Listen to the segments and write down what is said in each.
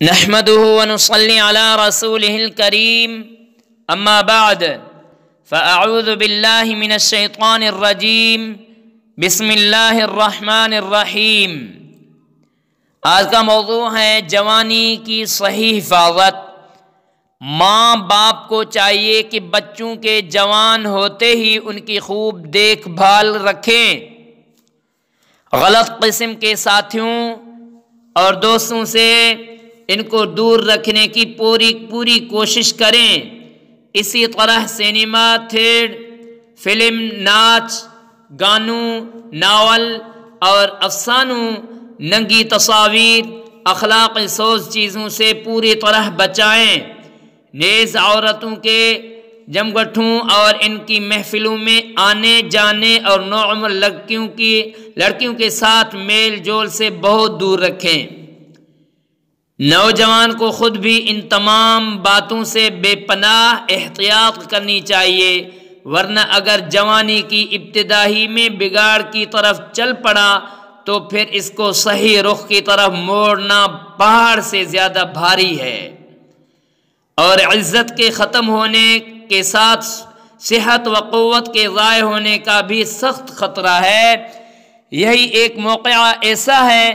نحمده ونصلي على رسوله الكريم اما بعد فاعوذ بالله من الشیطان الرجیم بسم اللہ الرحمن الرحیم۔ آج کا موضوع ہے جوانی کی صحیح حفاظت۔ ماں باپ کو چاہیے کہ بچوں کے جوان ہوتے ہی ان کی خوب دیکھ بھال رکھیں، غلط قسم کے ساتھیوں اور دوستوں سے ان کو دور رکھنے کی پوری کوشش کریں۔ اسی طرح سینما، تھیٹر، فلم، ناچ گانوں، ناول اور افسانوں، ننگی تصاویر، اخلاق سوز چیزوں سے پوری طرح بچائیں۔ نیز عورتوں کے جمگٹھوں اور ان کی محفلوں میں آنے جانے اور نوعمر لڑکیوں کے ساتھ میل جول سے بہت دور رکھیں۔ نوجوان کو خود بھی ان تمام باتوں سے بے پناہ احتیاط کرنی چاہیے، ورنہ اگر جوانی کی ابتدا ہی میں بگاڑ کی طرف چل پڑا تو پھر اس کو صحیح رخ کی طرف موڑنا پہاڑ سے زیادہ بھاری ہے، اور عزت کے ختم ہونے کے ساتھ صحت و قوت کے ضائع ہونے کا بھی سخت خطرہ ہے۔ یہی ایک موقع ایسا ہے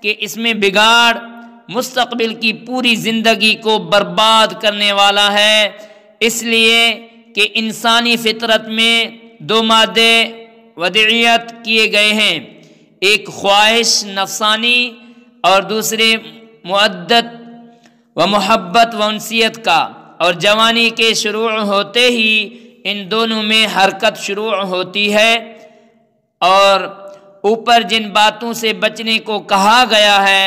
کہ اس میں بگاڑ مستقبل کی پوری زندگی کو برباد کرنے والا ہے، اس لیے کہ انسانی فطرت میں دو مادے وضعیت کیے گئے ہیں، ایک خواہش نفسانی اور دوسرے مودت و محبت و انسیت کا، اور جوانی کے شروع ہوتے ہی ان دونوں میں حرکت شروع ہوتی ہے، اور اوپر جن باتوں سے بچنے کو کہا گیا ہے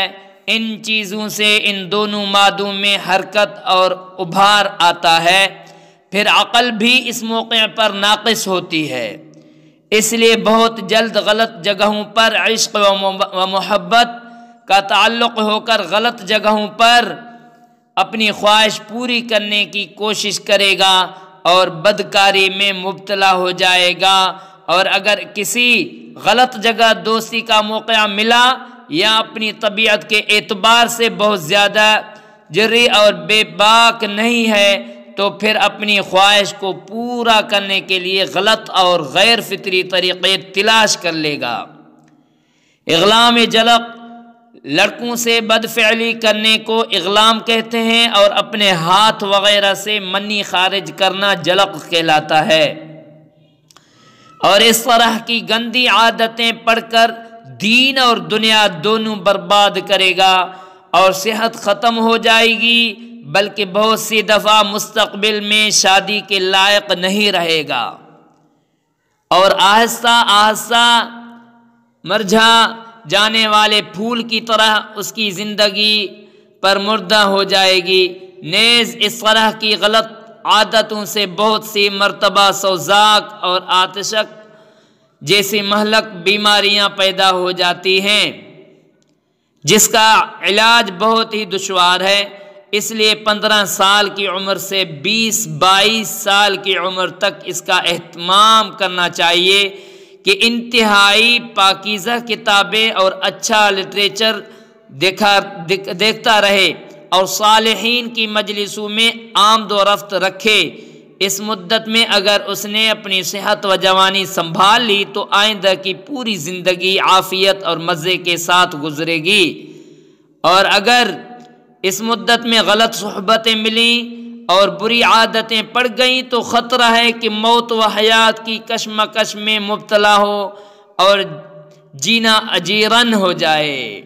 ان چیزوں سے ان دونوں مادوں میں حرکت اور ابھار آتا ہے، پھر عقل بھی اس موقع پر ناقص ہوتی ہے۔ اس لیے بہت جلد غلط جگہوں پر عشق و محبت کا تعلق ہو کر غلط جگہوں پر اپنی خواہش پوری کرنے کی کوشش کرے گا اور بدکاری میں مبتلا ہو جائے گا، اور اگر کسی غلط جگہ دوستی کا موقع ملا یا اپنی طبیعت کے اعتبار سے بہت زیادہ جری اور بے باک نہیں ہے تو پھر اپنی خواہش کو پورا کرنے کے لیے غلط اور غیر فطری طریقے تلاش کر لے گا۔ اغلام جلق، لڑکوں سے بدفعلی کرنے کو اغلام کہتے ہیں، اور اپنے ہاتھ وغیرہ سے منی خارج کرنا جلق کہلاتا ہے، اور اس طرح کی گندی عادتیں پڑھ کر دین اور دنیا دونوں برباد کرے گا اور صحت ختم ہو جائے گی، بلکہ بہت سی دفعہ مستقبل میں شادی کے لائق نہیں رہے گا، اور آہستہ آہستہ مرجھا جانے والے پھول کی طرح اس کی زندگی پر مردہ ہو جائے گی۔ نیز اس طرح کی غلط عادتوں سے بہت سی مرتبہ سوزاک اور آتشک جیسی مہلک بیماریاں پیدا ہو جاتی ہیں، جس کا علاج بہت ہی دشوار ہے۔ اس لیے 15 سال کی عمر سے 20-22 سال کی عمر تک اس کا اہتمام کرنا چاہیے کہ انتہائی پاکیزہ کتابیں اور اچھا لٹریچر دیکھتا رہے اور صالحین کی مجلسوں میں آمد و رفت رکھے۔ اس مدت میں اگر اس نے اپنی صحت و جوانی سنبھال لی تو آئندہ کی پوری زندگی عافیت اور مزے کے ساتھ گزرے گی، اور اگر اس مدت میں غلط صحبتیں ملیں اور بری عادتیں پڑ گئیں تو خطرہ ہے کہ موت و حیات کی کشمکش میں مبتلا ہو اور جینا اجیرن ہو جائے۔